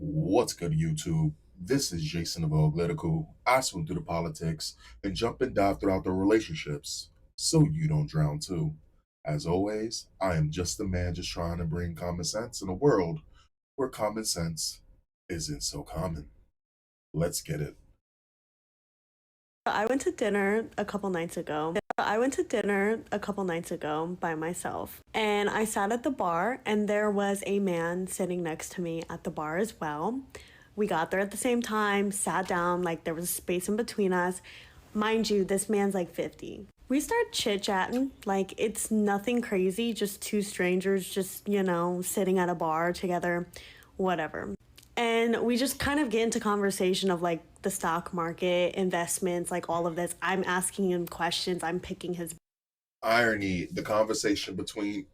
What's good, YouTube? This is Jason of Auglitical. I swim through the politics and jump and dive throughout the relationships so you don't drown too. As always, I am just a man just trying to bring common sense in a world where common sense isn't so common. Let's get it. I went to dinner a couple nights ago. By myself. And I sat at the bar, and there was a man sitting next to me at the bar as well. We got there at the same time, sat down, like there was a space in between us. Mind you, this man's like 50. We start chit chatting, like it's nothing crazy, just two strangers, just, sitting at a bar together, whatever. And we just kind of get into conversation of like the stock market, investments, like all of this. I'm asking him questions, I'm picking his. Irony, the conversation between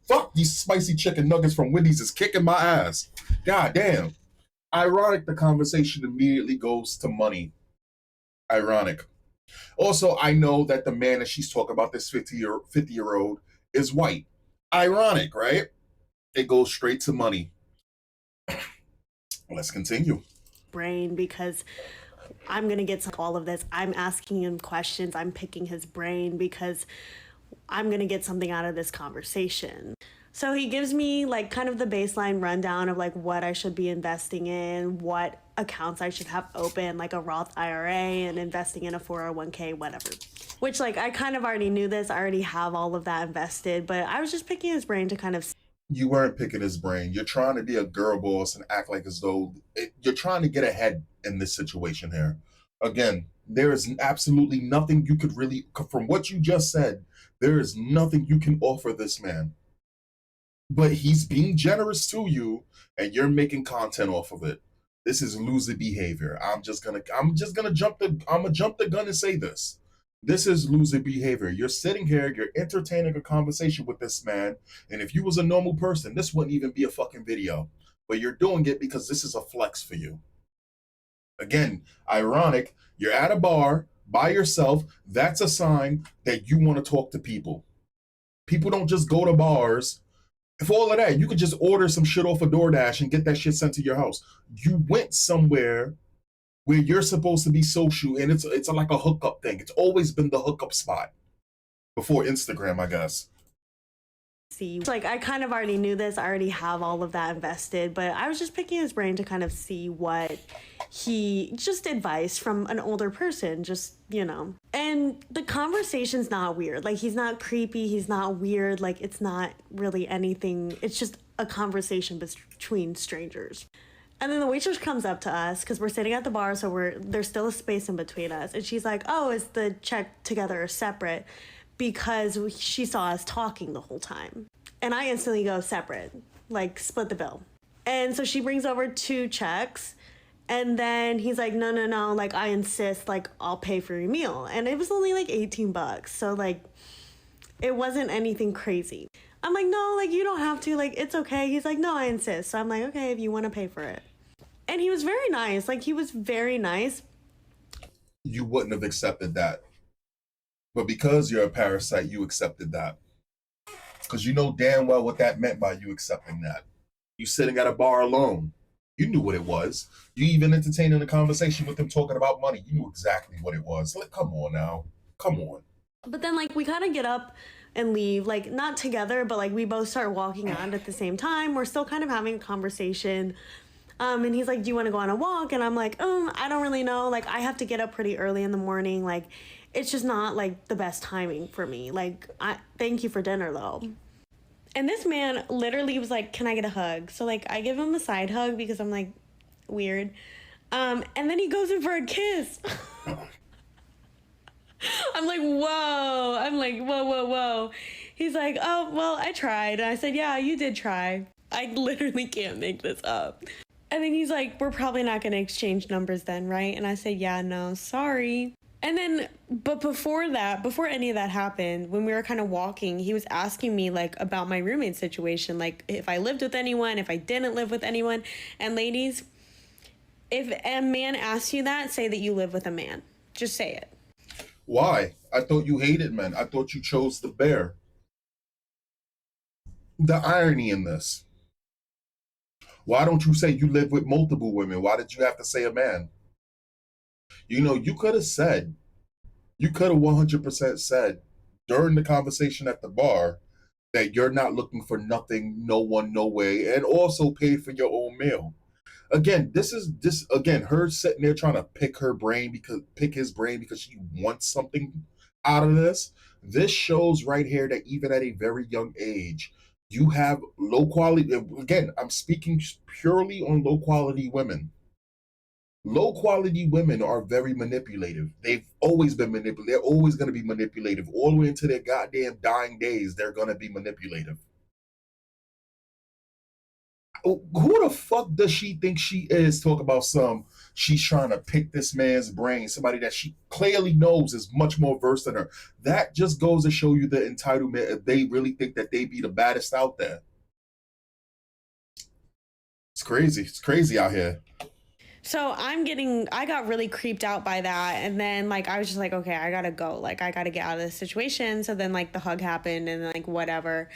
fuck these spicy chicken nuggets from Wendy's is kicking my ass. God damn. Ironic, the conversation immediately goes to money. Ironic. Also, I know that the man that she's talking about, this 50-year old, is white. Ironic, right? It goes straight to money. Let's continue. Brain because I'm gonna get all of this. I'm asking him questions, I'm picking his brain because I'm gonna get something out of this conversation. So he gives me like kind of the baseline rundown of like what I should be investing in, what accounts I should have open, like a Roth IRA and investing in a 401k, whatever. Which like I kind of already knew this, I already have all of that invested, but I was just picking his brain to kind of. You weren't picking his brain. You're trying to be a girl boss and act like as though you're trying to get ahead in this situation here. Again, there is absolutely nothing you could really, from what you just said, there is nothing you can offer this man. But he's being generous to you, and you're making content off of it. This is loser behavior. I'm gonna jump the gun and say this. This is loser behavior. You're sitting here, you're entertaining a conversation with this man, and if you was a normal person, this wouldn't even be a fucking video. But you're doing it because this is a flex for you. Again, ironic, you're at a bar by yourself. That's a sign that you want to talk to people. People don't just go to bars. For all of that, you could just order some shit off of DoorDash and get that shit sent to your house. You went somewhere where you're supposed to be social, and it's like a hookup thing. It's always been the hookup spot before Instagram, I guess. See, like I kind of already knew this, I already have all of that invested, but I was just picking his brain to kind of see what he just advice from an older person, just and the conversation's not weird, like he's not creepy, he's not weird, like it's not really anything, it's just a conversation between strangers. And then the waitress comes up to us because we're sitting at the bar, so there's still a space in between us, and she's like, oh, is the check together or separate? Because she saw us talking the whole time. And I instantly go separate, like split the bill. And so she brings over two checks, and then he's like, no, no, no, like I insist, like I'll pay for your meal. And it was only like 18 bucks. So like it wasn't anything crazy. I'm like, no, like you don't have to, like it's okay. He's like, no, I insist. So I'm like, okay, if you want to pay for it. And he was very nice. Like he was very nice. You wouldn't have accepted that. But because you're a parasite, you accepted that. Because you know damn well what that meant by you accepting that. You sitting at a bar alone. You knew what it was. You even entertaining a conversation with him talking about money. You knew exactly what it was. Like, come on now. Come on. But then like we kind of get up and leave, like not together, but like we both start walking out at the same time. We're still kind of having a conversation. And he's like, do you want to go on a walk? And I'm like, I don't really know. Like I have to get up pretty early in the morning. Like it's just not like the best timing for me. Like thank you for dinner though. And this man literally was like, can I get a hug? So like I give him a side hug because I'm like weird. And then he goes in for a kiss. I'm like, whoa. I'm like, whoa, whoa, whoa. He's like, oh, well, I tried. And I said, yeah, you did try. I literally can't make this up. And then he's like, we're probably not going to exchange numbers then, right? And I said, yeah, no, sorry. And then, but before any of that happened, when we were kind of walking, he was asking me like about my roommate situation, like if I lived with anyone, if I didn't live with anyone. And ladies, if a man asks you that, say that you live with a man. Just say it. Why? I thought you hated men. I thought you chose the bear. The irony in this. Why don't you say you live with multiple women? Why did you have to say a man? You know, you could have 100% said during the conversation at the bar that you're not looking for nothing, no one, no way, and also paid for your own meal. Again, this again, her sitting there trying to pick his brain because she wants something out of this. This shows right here that even at a very young age, you have low quality. Again, I'm speaking purely on low quality women. Low quality women are very manipulative. They've always been manipulative. They're always going to be manipulative. All the way into their goddamn dying days, they're going to be manipulative. Who the fuck does she think she is? Talk about she's trying to pick this man's brain, somebody that she clearly knows is much more versed than her. That just goes to show you the entitlement if they really think that they be the baddest out there. It's crazy. It's crazy out here. So I got really creeped out by that. And then, like, I was just like, okay, I gotta go. Like, I gotta get out of this situation. So then, like, the hug happened and, like, whatever.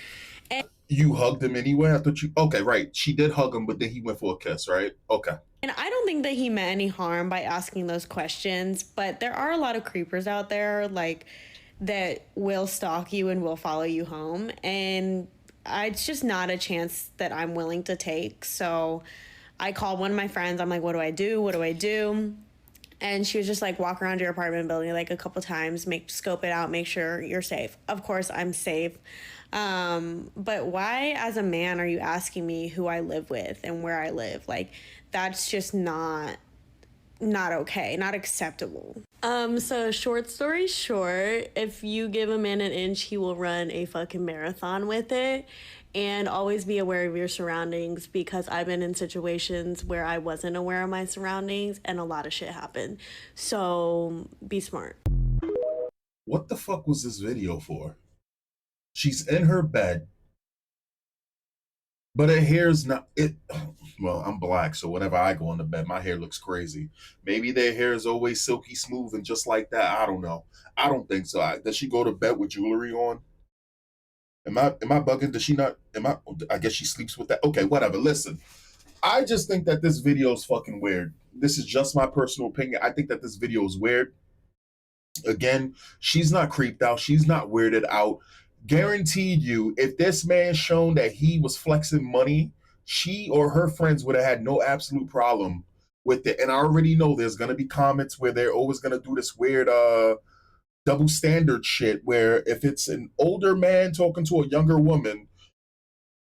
You hugged him anyway? I thought you. Okay, right. She did hug him, but then he went for a kiss, right? Okay. And I don't think that he meant any harm by asking those questions, but there are a lot of creepers out there, like, that will stalk you and will follow you home. And it's just not a chance that I'm willing to take. So I called one of my friends. I'm like, what do I do? What do I do? And she was just like, walk around your apartment building like a couple times, scope it out, make sure you're safe. Of course, I'm safe. But why, as a man, are you asking me who I live with and where I live? Like, that's just not okay, not acceptable. So short story short, if you give a man an inch, he will run a fucking marathon with it. And always be aware of your surroundings, because I've been in situations where I wasn't aware of my surroundings and a lot of shit happened. So be smart. What the fuck was this video for? She's in her bed, but her hair's not it. Well, I'm black, so whenever I go on the bed, my hair looks crazy. Maybe their hair is always silky smooth and just like that. I don't know. I don't think so. Does she go to bed with jewelry on? Am I bugging? Does she not? I guess she sleeps with that. Okay, whatever. Listen, I just think that this video is fucking weird. This is just my personal opinion. I think that this video is weird. Again, she's not creeped out. She's not weirded out. Guaranteed you, if this man shown that he was flexing money, she or her friends would have had no absolute problem with it. And I already know there's gonna be comments where they're always gonna do this weird double standard shit where if it's an older man talking to a younger woman,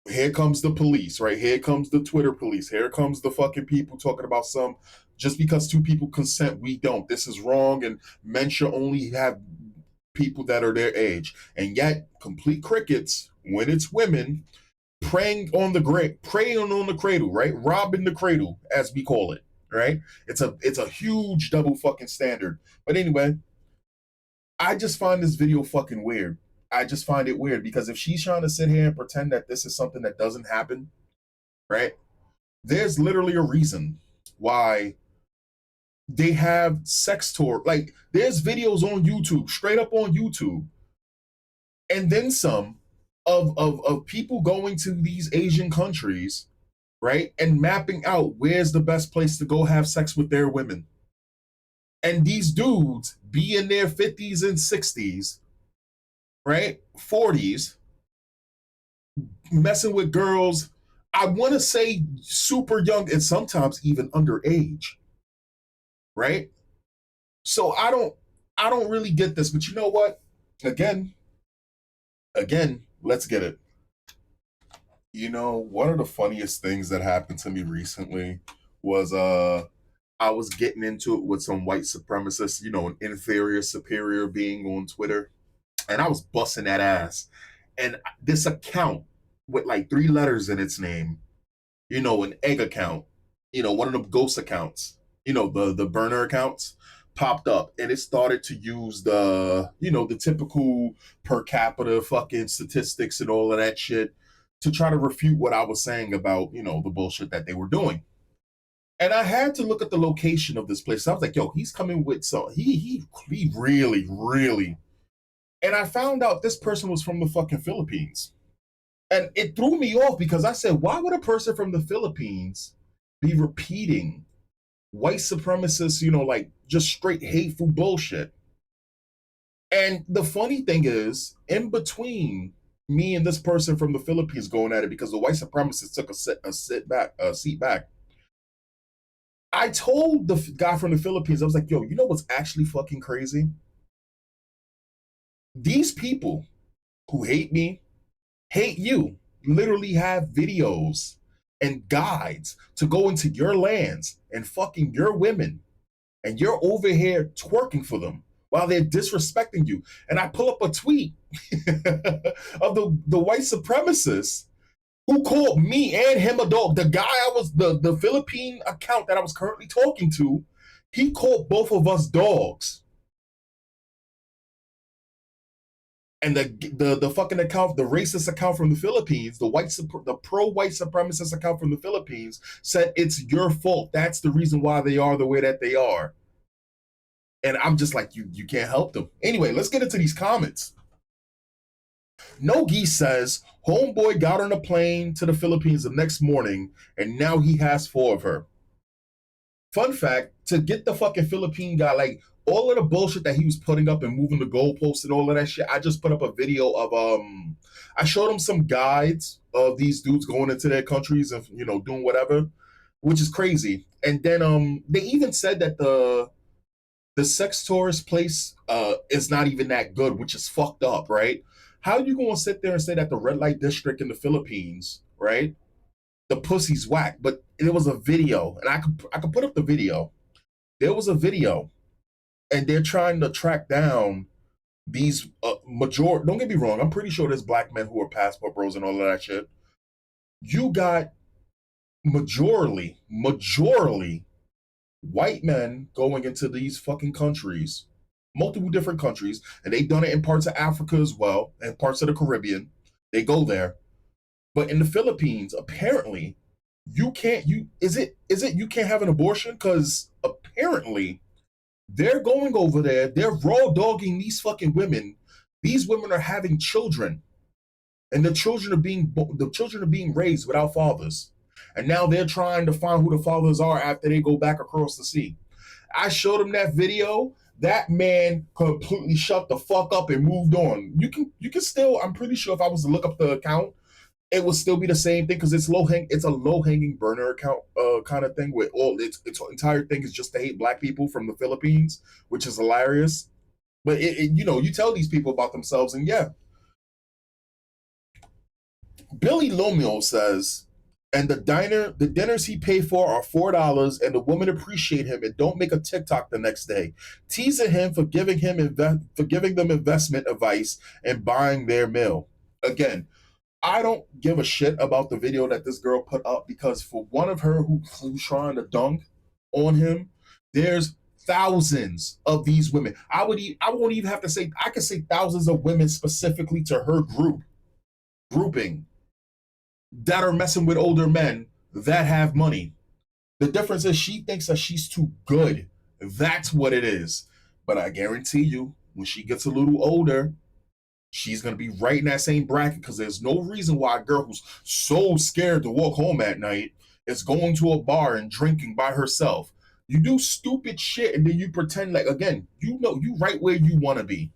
here comes the police, right? Here comes the Twitter police. Here comes the fucking people talking about some just because two people consent, we don't. This is wrong, and men should only have people that are their age. And yet, complete crickets when it's women preying on the cradle, right? Robbing the cradle, as we call it, right? It's a huge double fucking standard. But anyway, I just find this video fucking weird. I just find it weird because if she's trying to sit here and pretend that this is something that doesn't happen, right? There's literally a reason why they have sex tour. Like, there's videos on YouTube, straight up on YouTube, and then some of people going to these Asian countries, right? And mapping out where's the best place to go have sex with their women. And these dudes be in their 50s and 60s, right? 40s, messing with girls, I want to say super young and sometimes even underage, right? So I don't really get this, but you know what? Again, let's get it. You know, one of the funniest things that happened to me recently was I was getting into it with some white supremacists, you know, an inferior superior being on Twitter, and I was busting that ass. And this account with like 3 letters in its name, you know, an egg account, you know, one of them ghost accounts, you know, the burner accounts popped up, and it started to use the, you know, the typical per capita fucking statistics and all of that shit to try to refute what I was saying about, you know, the bullshit that they were doing. And I had to look at the location of this place. I was like, yo, he's coming with some he really, really. And I found out this person was from the fucking Philippines. And it threw me off because I said, why would a person from the Philippines be repeating white supremacist, like just straight hateful bullshit? And the funny thing is, in between me and this person from the Philippines going at it because the white supremacists took a seat back. I told the guy from the Philippines, I was like, yo, you know what's actually fucking crazy? These people who hate me, hate you, literally have videos and guides to go into your lands and fucking your women. And you're over here twerking for them while they're disrespecting you. And I pull up a tweet of the white supremacist who called me and him a dog. The guy the Philippine account that I was currently talking to, he called both of us dogs. And the fucking account, the racist account from the Philippines, the pro white supremacist account from the Philippines said it's your fault. That's the reason why they are the way that they are. And I'm just like, you can't help them. Anyway, let's get into these comments. Nogi says, homeboy got on a plane to the Philippines the next morning, and now he has 4 of her. Fun fact, to get the fucking Philippine guy, like all of the bullshit that he was putting up and moving the goalposts and all of that shit, I just put up a video of I showed him some guides of these dudes going into their countries and doing whatever, which is crazy. And then they even said that the sex tourist place is not even that good, which is fucked up, right? How are you gonna sit there and say that the red light district in the Philippines, right? The pussy's whack, but there was a video, and I could put up the video. There was a video, and they're trying to track down these major. Don't get me wrong, I'm pretty sure there's black men who are passport bros and all of that shit. You got majorly white men going into these fucking countries, multiple different countries, and they've done it in parts of Africa as well and parts of the Caribbean. They go there, but in the Philippines, apparently, you can't. Is it you can't have an abortion because apparently they're going over there. They're raw dogging these fucking women. These women are having children, and the children are being raised without fathers. And now they're trying to find who the fathers are after they go back across the sea. I showed him that video. That man completely shut the fuck up and moved on. You can still. I'm pretty sure if I was to look up the account, it would still be the same thing because it's a low hanging burner account kind of thing with all its entire thing is just to hate black people from the Philippines, which is hilarious. But you tell these people about themselves, and yeah, Billy Lomio says, and the dinners he paid for are $4, and the women appreciate him and don't make a TikTok the next day, teasing him for giving them investment advice and buying their meal. Again, I don't give a shit about the video that this girl put up because for one of her who's trying to dunk on him, there's thousands of these women. I won't even have to say I could say thousands of women specifically to her grouping that are messing with older men that have money. The difference is she thinks that she's too good. That's what it is. But I guarantee you, when she gets a little older, she's going to be right in that same bracket because there's no reason why a girl who's so scared to walk home at night is going to a bar and drinking by herself. You do stupid shit and then you pretend like, again, you right where you want to be.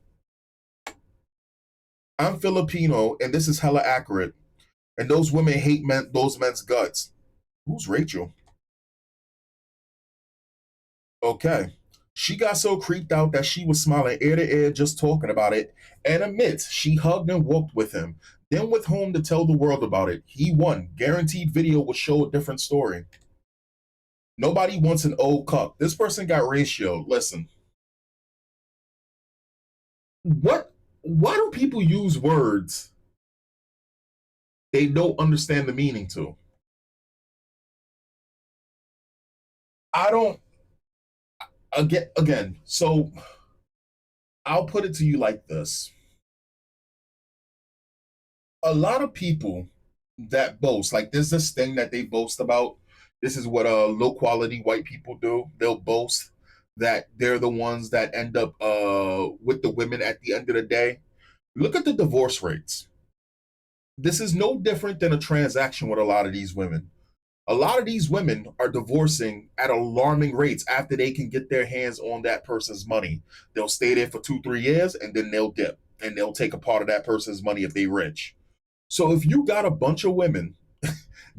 I'm Filipino and this is hella accurate. And those women hate those men's guts. Who's Rachel? Okay. She got so creeped out that she was smiling ear to ear just talking about it and admits she hugged and walked with him, then went home to tell the world about it. He won. Guaranteed video will show a different story. Nobody wants an old cuck. This person got ratio. Listen. Why do people use words they don't understand the meaning to? I don't again, so I'll put it to you like this. A lot of people that boast, like there's this thing that they boast about. This is what low quality white people do. They'll boast that they're the ones that end up with the women at the end of the day. Look at the divorce rates. This is no different than a transaction with a lot of these women. A lot of these women are divorcing at alarming rates after they can get their hands on that person's money. They'll stay there for 2, 3 years and then they'll dip and they'll take a part of that person's money if they rich. So if you got a bunch of women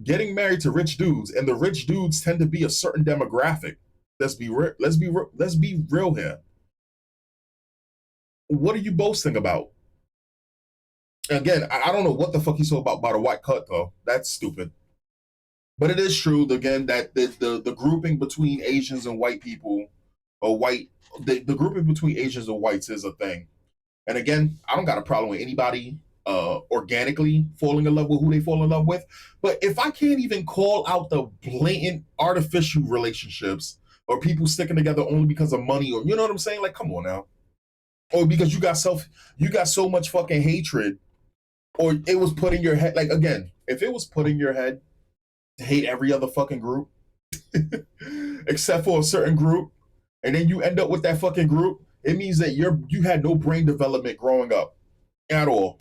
getting married to rich dudes, and the rich dudes tend to be a certain demographic, let's be real here. What are you boasting about? Again, I don't know what the fuck he saw about a white cut though. That's stupid. But it is true again that the grouping between Asians and white people, or white the grouping between Asians and whites is a thing. And again, I don't got a problem with anybody organically falling in love with who they fall in love with. But if I can't even call out the blatant artificial relationships or people sticking together only because of money, or you know what I'm saying? Like, come on now. Or because you got so much fucking hatred, or it was put in your head. Like again, if it was put in your head to hate every other fucking group except for a certain group, and then you end up with that fucking group, it means that you had no brain development growing up at all.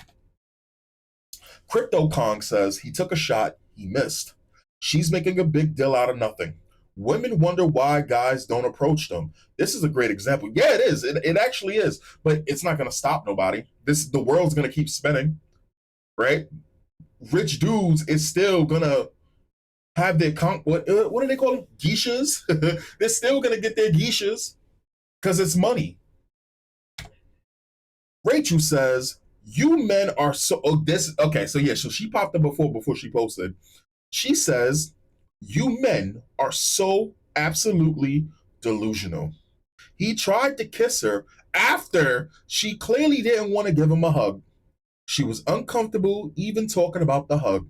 Crypto Kong says he took a shot, he missed. She's making a big deal out of nothing. Women wonder why guys don't approach them. This is a great example. Yeah, it is. It actually is. But it's not going to stop nobody. The world's going to keep spinning, right? Rich dudes is still going to have their what do they call them? Geishas. They're still going to get their geishas because it's money. Rachel says, "You men are so." Oh, this okay. So yeah, so she popped up before she posted. She says, "You men are so absolutely delusional." He tried to kiss her after she clearly didn't want to give him a hug. She was uncomfortable even talking about the hug.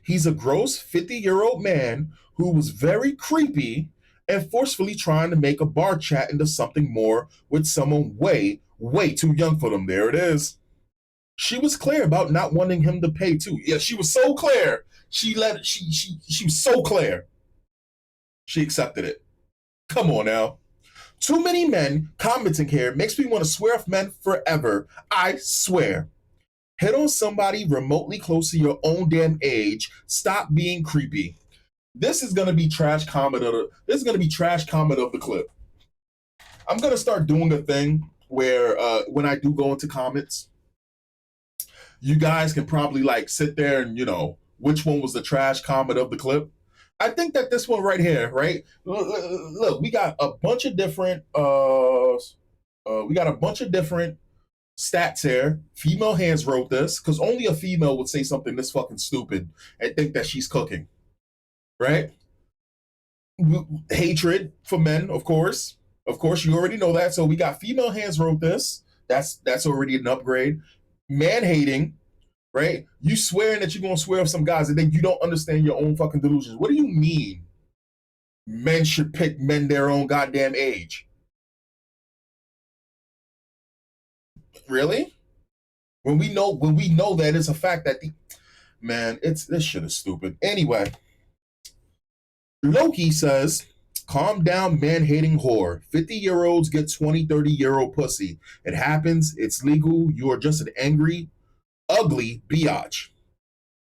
He's a gross 50-year-old man who was very creepy and forcefully trying to make a bar chat into something more with someone way too young for them. There it is. She was clear about not wanting him to pay too. Yeah, she was so clear. She was so clear. She accepted it. Come on now. Too many men commenting here makes me want to swear off men forever. I swear. Hit on somebody remotely close to your own damn age. Stop being creepy. This is gonna be trash comment of the clip. I'm gonna start doing a thing where when I do go into comments, you guys can probably like sit there and which one was the trash comment of the clip. I think that this one right here, right? Look, we got a bunch of different stats here. Female hands wrote this because only a female would say something this fucking stupid and think that she's cooking, right? Hatred for men, of course. Of course, you already know that. So we got female hands wrote this. That's already an upgrade. Man hating, right? You swearing that you're gonna swear off some guys and then you don't understand your own fucking delusions. What do you mean? Men should pick men their own goddamn age. Really? When we know that it's a fact that this shit is stupid. Anyway, Loki says, calm down, man hating whore. 50-year-olds get 20, 30-year-old pussy. It happens, it's legal, you are just an angry, ugly biatch.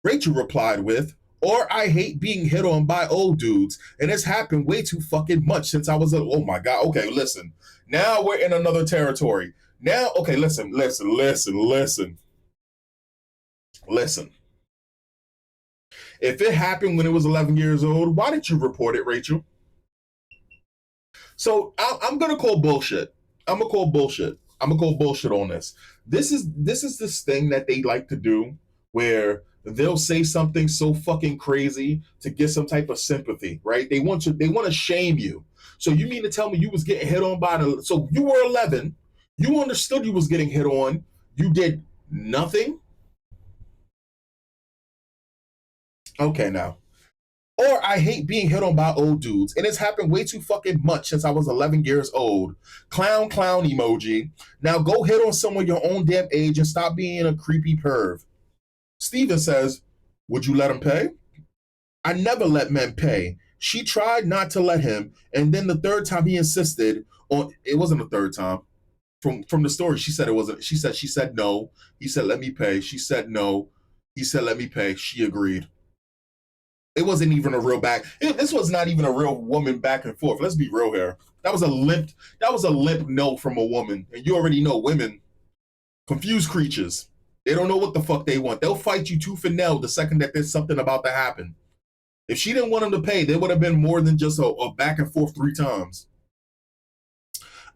Rachel replied with, or I hate being hit on by old dudes, and it's happened way too fucking much since I was a oh my god. Okay, listen. Now we're in another territory. Now, okay, listen. If it happened when it was 11 years old, why didn't you report it, Rachel? So I'm gonna call bullshit. I'm gonna call bullshit on this. This is this thing that they like to do where they'll say something so fucking crazy to get some type of sympathy, right? They want to shame you. So you mean to tell me you was getting hit on so you were 11, you understood you was getting hit on, you did nothing? Okay, now. Or I hate being hit on by old dudes, and it's happened way too fucking much since I was 11 years old. Clown emoji. Now go hit on someone your own damn age and stop being a creepy perv. Steven says, would you let him pay? I never let men pay. She tried not to let him, and then the third time he insisted on it wasn't the third time. From the story, she said it wasn't. She said no. He said, let me pay. She said no. He said, let me pay. She agreed. It wasn't even a real this was not even a real woman back and forth. Let's be real here. That was a limp no from a woman. And you already know women, confused creatures. They don't know what the fuck they want. They'll fight you tooth and nail the second that there's something about to happen. If she didn't want him to pay, there would have been more than just a back and forth 3 times.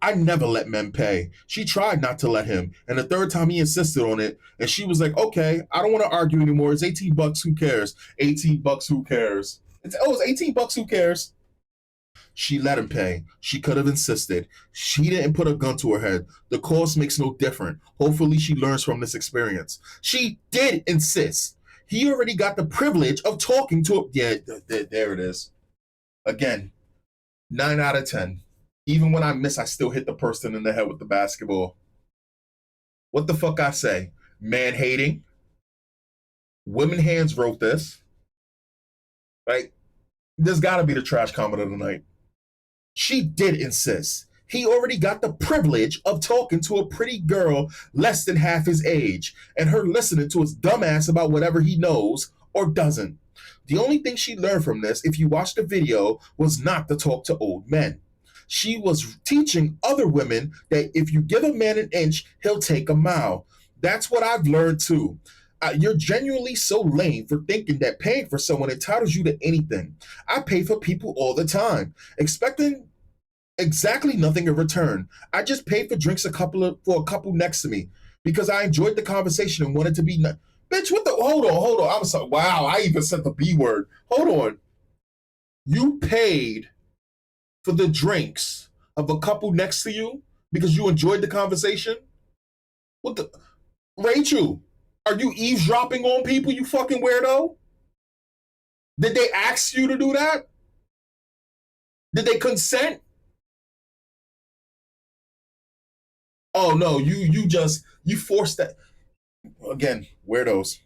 I never let men pay. She tried not to let him. And the third time he insisted on it. And she was like, okay, I don't want to argue anymore. It's $18. Who cares? $18. Who cares? It's $18. Who cares? She let him pay. She could have insisted. She didn't put a gun to her head. The cost makes no difference. Hopefully she learns from this experience. She did insist. He already got the privilege of talking to him. Yeah, there it is. Again, 9 out of 10. Even when I miss, I still hit the person in the head with the basketball. What the fuck I say? Man hating. Women Hands wrote this. Right? There's got to be the trash comment of the night. She did insist. He already got the privilege of talking to a pretty girl less than half his age and her listening to his dumbass about whatever he knows or doesn't. The only thing she learned from this, if you watch the video, was not to talk to old men. She was teaching other women that if you give a man an inch, he'll take a mile. That's what I've learned too. You're genuinely so lame for thinking that paying for someone entitles you to anything. I pay for people all the time, expecting exactly nothing in return. I just paid for drinks for a couple next to me because I enjoyed the conversation and wanted to be bitch, what the hold on. I'm sorry. Wow, I even said the B word. Hold on. You paid for the drinks of a couple next to you because you enjoyed the conversation? What the Rachel, are you eavesdropping on people, you fucking weirdo? Did they ask you to do that? Did they consent? Oh no, you forced that. Again, weirdos.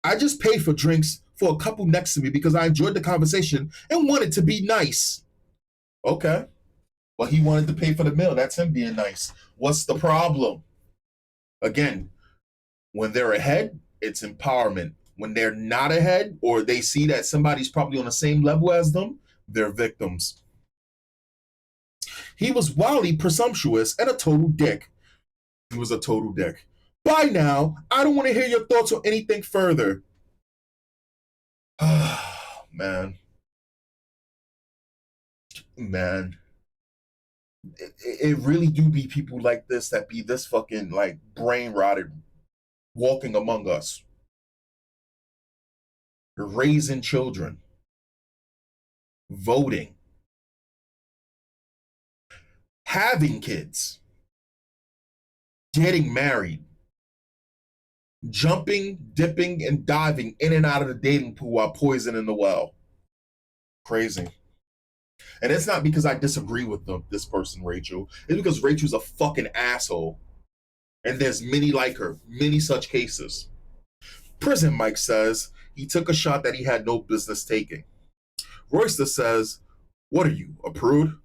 I just paid for drinks for a couple next to me because I enjoyed the conversation and wanted to be nice. Okay. Well, he wanted to pay for the meal. That's him being nice. What's the problem? Again, when they're ahead, it's empowerment. When they're not ahead or they see that somebody's probably on the same level as them, they're victims. He was wildly presumptuous and a total dick. He was a total dick. By now, I don't want to hear your thoughts on anything further. Man. It really do be people like this that be this fucking like brain rotted walking among us. Raising children. Voting. Having kids. Getting married. Jumping, dipping, and diving in and out of the dating pool while poisoning the well. Crazy. And it's not because I disagree with this person, Rachel. It's because Rachel's a fucking asshole. And there's many like her, many such cases. Prison Mike says he took a shot that he had no business taking. Royster says, what are you, a prude?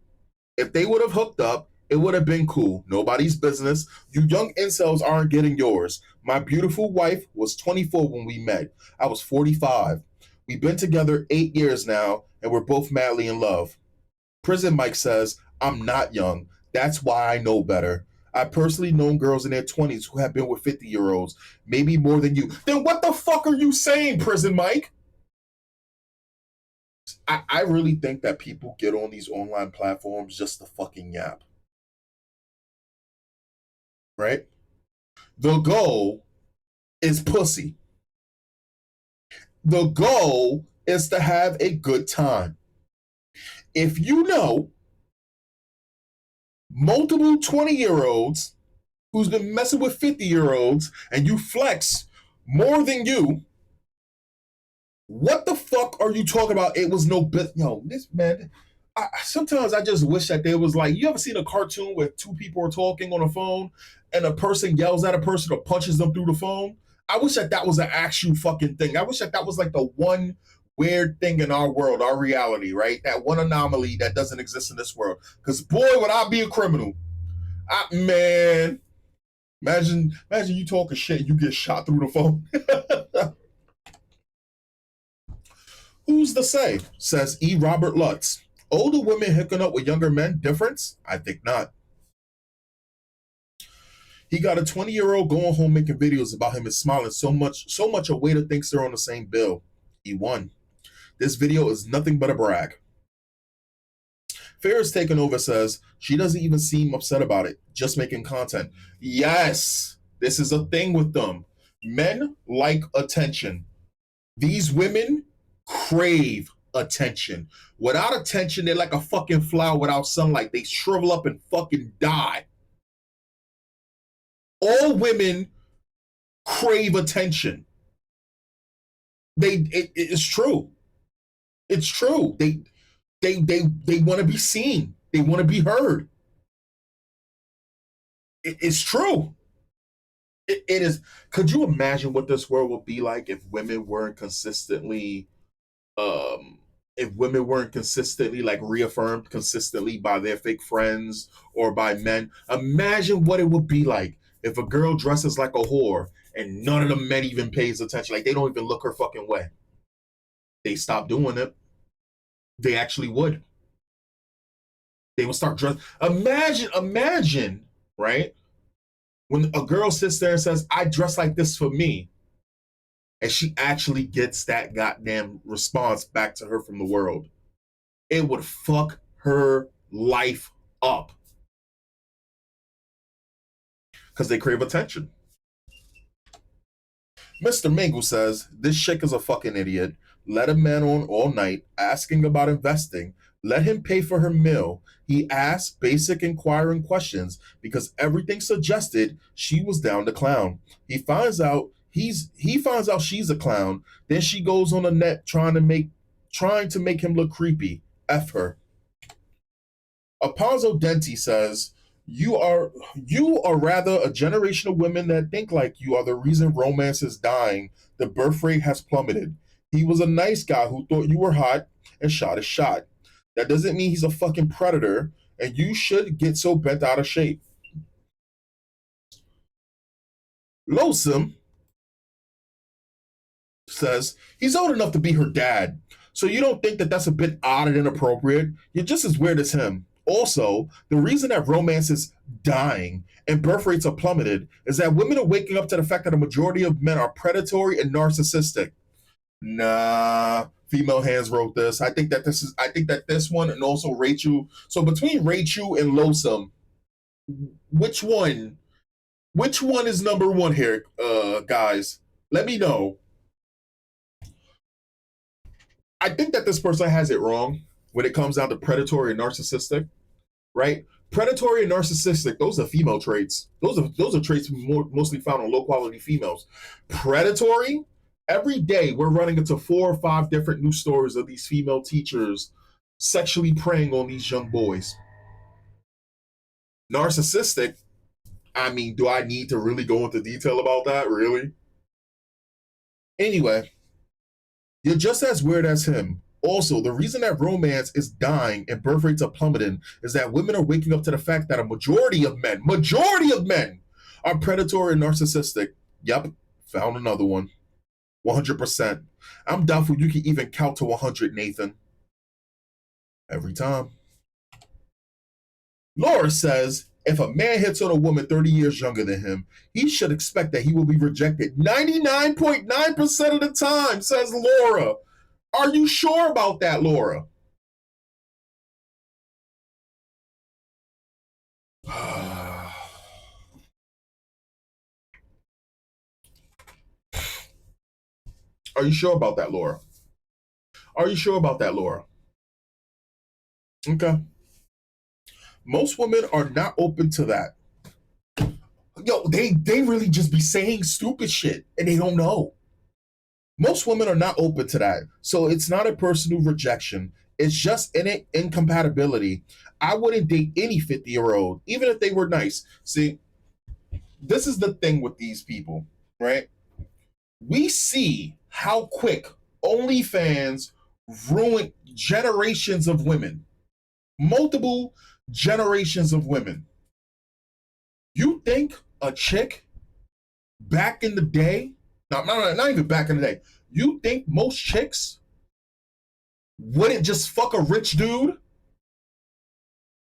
If they would have hooked up, it would have been cool. Nobody's business. You young incels aren't getting yours. My beautiful wife was 24 when we met. I was 45. We've been together 8 years now, and we're both madly in love. Prison Mike says, I'm not young. That's why I know better. I personally known girls in their 20s who have been with 50-year-olds, maybe more than you. Then what the fuck are you saying, Prison Mike? I really think that people get on these online platforms just to fucking yap. Right? The goal is pussy. The goal is to have a good time. If you know multiple 20-year-olds who's been messing with 50-year-olds and you flex more than you, what the fuck are you talking about? It was no bit. This man. Sometimes I just wish that there was like, you ever seen a cartoon where two people are talking on a phone and a person yells at a person or punches them through the phone? I wish that was an actual fucking thing. I wish that was like the one weird thing in our world, our reality, right? That one anomaly that doesn't exist in this world. Because boy, would I be a criminal. Man, Imagine you talking shit and you get shot through the phone. Who's to say? Says E. Robert Lutz. Older women hooking up with younger men, difference? I think not. He got a 20-year-old going home making videos about him and smiling so much a waiter thinks they're on the same bill. He won. This video is nothing but a brag. Farrah's taken over says she doesn't even seem upset about it, just making content. Yes, this is a thing with them. Men like attention. These women crave attention. Without attention, they're like a fucking flower without sunlight. They shrivel up and fucking die. All women crave attention. It's true. It's true. They want to be seen. They want to be heard. It's true. It is. Could you imagine what this world would be like if women weren't consistently, um, like reaffirmed consistently by their fake friends or by men? Imagine what it would be like if a girl dresses like a whore and none of the men even pays attention. Like they don't even look her fucking way. They stop doing it. They actually would. They would start dressing. Imagine, right? When a girl sits there and says, I dress like this for me, and she actually gets that goddamn response back to her from the world, it would fuck her life up. Because they crave attention. Mr. Mingle says, this chick is a fucking idiot. Let a man on all night asking about investing. Let him pay for her meal. He asked basic inquiring questions because everything suggested she was down to clown. He finds out she's a clown. Then she goes on the net trying to make him look creepy. F her. Aponzo Denti says, you are rather a generation of women that think like you are the reason romance is dying. The birth rate has plummeted. He was a nice guy who thought you were hot and shot his shot. That doesn't mean he's a fucking predator, and you should get so bent out of shape. Lonesome says he's old enough to be her dad, so you don't think that that's a bit odd and inappropriate? You're just as weird as him. Also, the reason that romance is dying and birth rates are plummeted is that women are waking up to the fact that a majority of men are predatory and narcissistic. Nah, female hands wrote this. I think that this one and also Rachel. So between Rachel and Losum, which one is number one here, guys? Let me know. I think that this person has it wrong when it comes down to predatory and narcissistic, right? Predatory and narcissistic, those are female traits. Those are traits mostly found on low quality females. Predatory, every day we're running into 4 or 5 different news stories of these female teachers sexually preying on these young boys. Narcissistic, I mean, do I need to really go into detail about that? Really? Anyway, you're just as weird as him. Also, the reason that romance is dying and birth rates are plummeting is that women are waking up to the fact that a majority of men are predatory and narcissistic. Yep, found another one. 100%. I'm doubtful you can even count to 100, Nathan. Every time. Laura says, if a man hits on a woman 30 years younger than him, he should expect that he will be rejected 99.9% of the time, says Laura. Are you sure about that, Laura? Are you sure about that, Laura? Are you sure about that, Laura? Okay. Most women are not open to that. Yo, they really just be saying stupid shit and they don't know. Most women are not open to that. So it's not a personal rejection. It's just incompatibility. I wouldn't date any 50-year-old, even if they were nice. See, this is the thing with these people, right? We see how quick OnlyFans ruined generations of women, multiple generations of women. You think a chick back in the day, not even back in the day, you think most chicks wouldn't just fuck a rich dude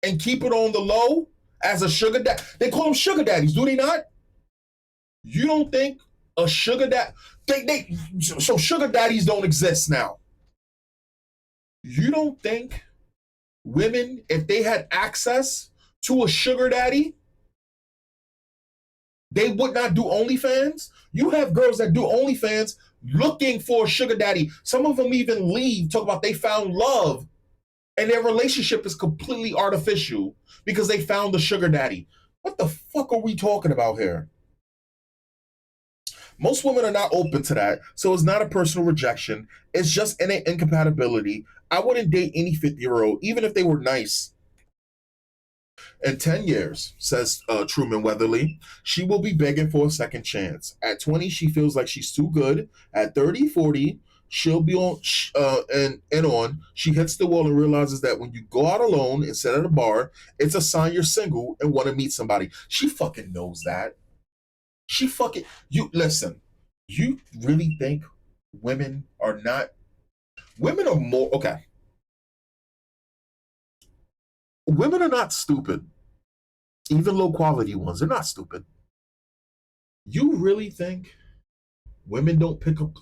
and keep it on the low as a sugar dad? They call them sugar daddies, do they not? You don't think a sugar dad? So sugar daddies don't exist now. You don't think women, if they had access to a sugar daddy, they would not do OnlyFans? You have girls that do OnlyFans looking for a sugar daddy. Some of them even leave, talk about they found love, and their relationship is completely artificial because they found the sugar daddy. What the fuck are we talking about here? Most women are not open to that, so it's not a personal rejection. It's just an incompatibility. I wouldn't date any 50-year-old, even if they were nice. In 10 years, says Truman Weatherly, she will be begging for a second chance. At 20, she feels like she's too good. At 30, 40, she'll be on, and on. She hits the wall and realizes that when you go out alone and sit at a bar, it's a sign you're single and want to meet somebody. She fucking knows that. She fucking, you listen, you really think women are not, women are more, okay. Women are not stupid. Even low quality ones, they're not stupid. You really think women don't pick up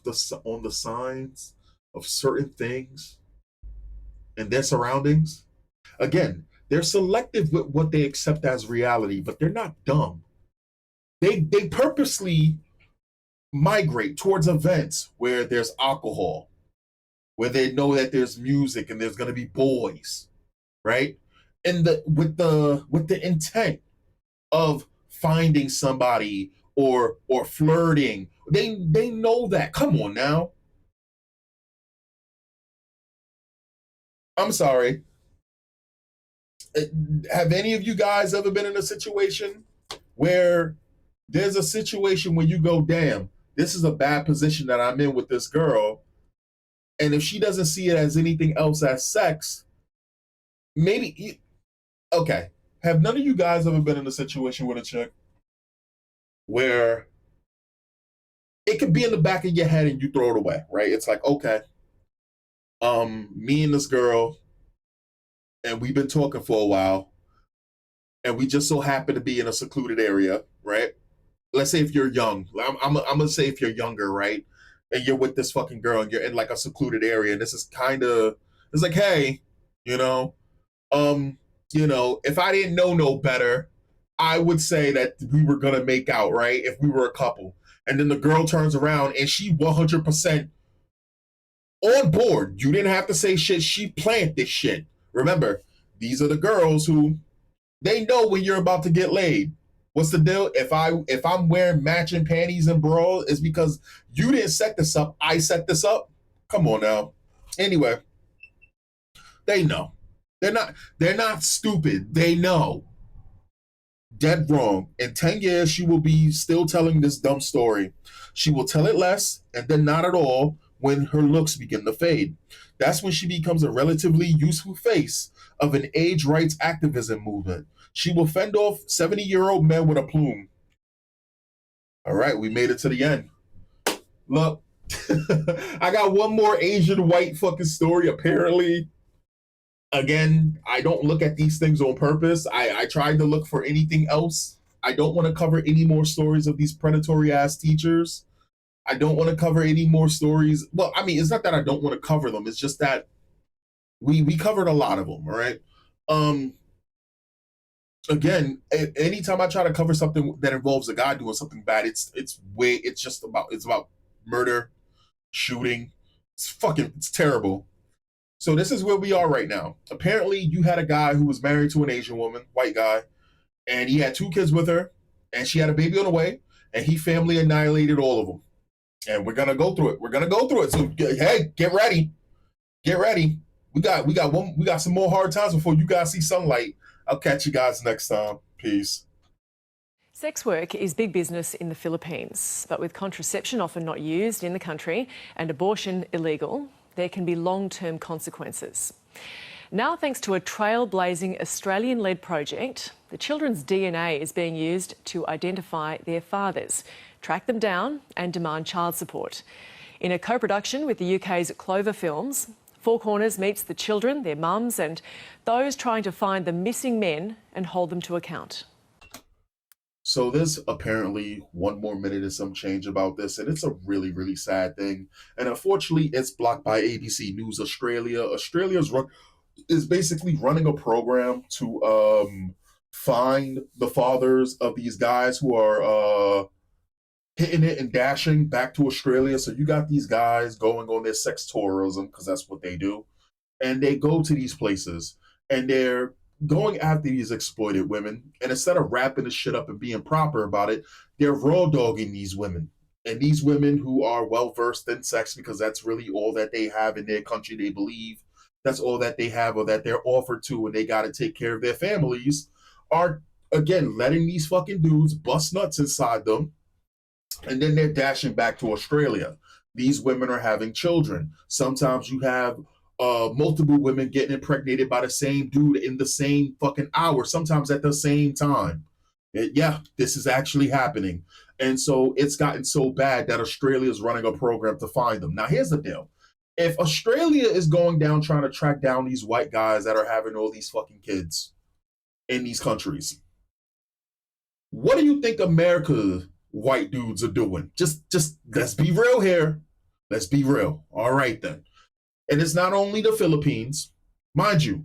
on the signs of certain things in their surroundings? Again, they're selective with what they accept as reality, but they're not dumb. They purposely migrate towards events where there's alcohol, where they know that there's music and there's going to be boys, right? And with the intent of finding somebody or flirting. They know that. Come on now. I'm sorry. Have any of you guys ever been in a situation where there's a situation where you go, damn, this is a bad position that I'm in with this girl, and if she doesn't see it as anything else as sex, maybe okay. Have none of you guys ever been in a situation with a chick where it could be in the back of your head and you throw it away, right? It's like, okay, me and this girl, and we've been talking for a while, and we just so happen to be in a secluded area, right? Let's say if you're young, I'm gonna say if you're younger, right? And you're with this fucking girl and you're in like a secluded area, and this is kind of, it's like, hey, you know, um, if I didn't know no better, I would say that we were gonna make out, right? If we were a couple. And then the girl turns around and she 100% on board. You didn't have to say shit. She planned this shit. Remember, these are the girls who they know when you're about to get laid. What's the deal? If I'm wearing matching panties and bras, it's because you didn't set this up. I set this up. Come on now. Anyway, they know. They're not stupid. They know. Dead wrong. In 10 years, she will be still telling this dumb story. She will tell it less and then not at all when her looks begin to fade. That's when she becomes a relatively useful face of an age rights activism movement. She will fend off 70-year-old men with a plume. All right, we made it to the end. Look, I got one more Asian white fucking story. Apparently, again, I don't look at these things on purpose. I tried to look for anything else. I don't want to cover any more stories of these predatory ass teachers. I don't want to cover any more stories. Well, I mean, it's not that I don't want to cover them. It's just that we covered a lot of them, all right? Again, anytime I try to cover something that involves a guy doing something bad, it's about murder, shooting. It's terrible. So this is where we are right now. Apparently, you had a guy who was married to an Asian woman, white guy, and he had 2 kids with her, and she had a baby on the way, and he family annihilated all of them. And we're gonna go through it. We're gonna go through it. So hey, get ready. Get ready. We got some more hard times before you guys see sunlight. I'll catch you guys next time. Peace. Sex work is big business in the Philippines, but with contraception often not used in the country and abortion illegal, there can be long-term consequences. Now, thanks to a trailblazing Australian-led project, the children's DNA is being used to identify their fathers, track them down and demand child support. In a co-production with the UK's Clover Films, Four Corners meets the children, their mums and those trying to find the missing men and hold them to account. So there's apparently one more minute and some change about this, and it's a really, really sad thing. And unfortunately, it's blocked by ABC News Australia. Is basically running a program to find the fathers of these guys who are hitting it and dashing back to Australia. So you got these guys going on their sex tourism, because that's what they do, and they go to these places and they're going after these exploited women, and instead of wrapping this shit up and being proper about it, they're raw dogging these women. And these women who are well versed in sex, because that's really all that they have in their country, they believe that's all that they have or that they're offered to, and they got to take care of their families, are again letting these fucking dudes bust nuts inside them, and then they're dashing back to Australia. These women are having children. Sometimes you have multiple women getting impregnated by the same dude in the same fucking hour, sometimes at the same time. Yeah, this is actually happening. And so it's gotten so bad that Australia is running a program to find them. Now, here's the deal. If Australia is going down trying to track down these white guys that are having all these fucking kids in these countries, what do you think America white dudes are doing? Just let's be real here. Let's be real. All right, then. And it's not only the Philippines. Mind you,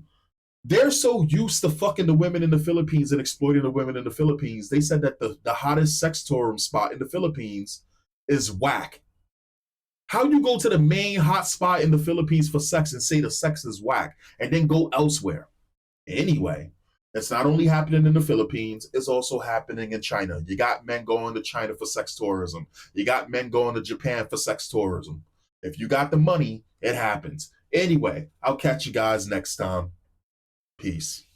they're so used to fucking the women in the Philippines and exploiting the women in the Philippines. They said that the hottest sex tourism spot in the Philippines is whack. How you go to the main hot spot in the Philippines for sex and say the sex is whack and then go elsewhere? Anyway, it's not only happening in the Philippines, it's also happening in China. You got men going to China for sex tourism. You got men going to Japan for sex tourism. If you got the money, it happens. Anyway, I'll catch you guys next time. Peace.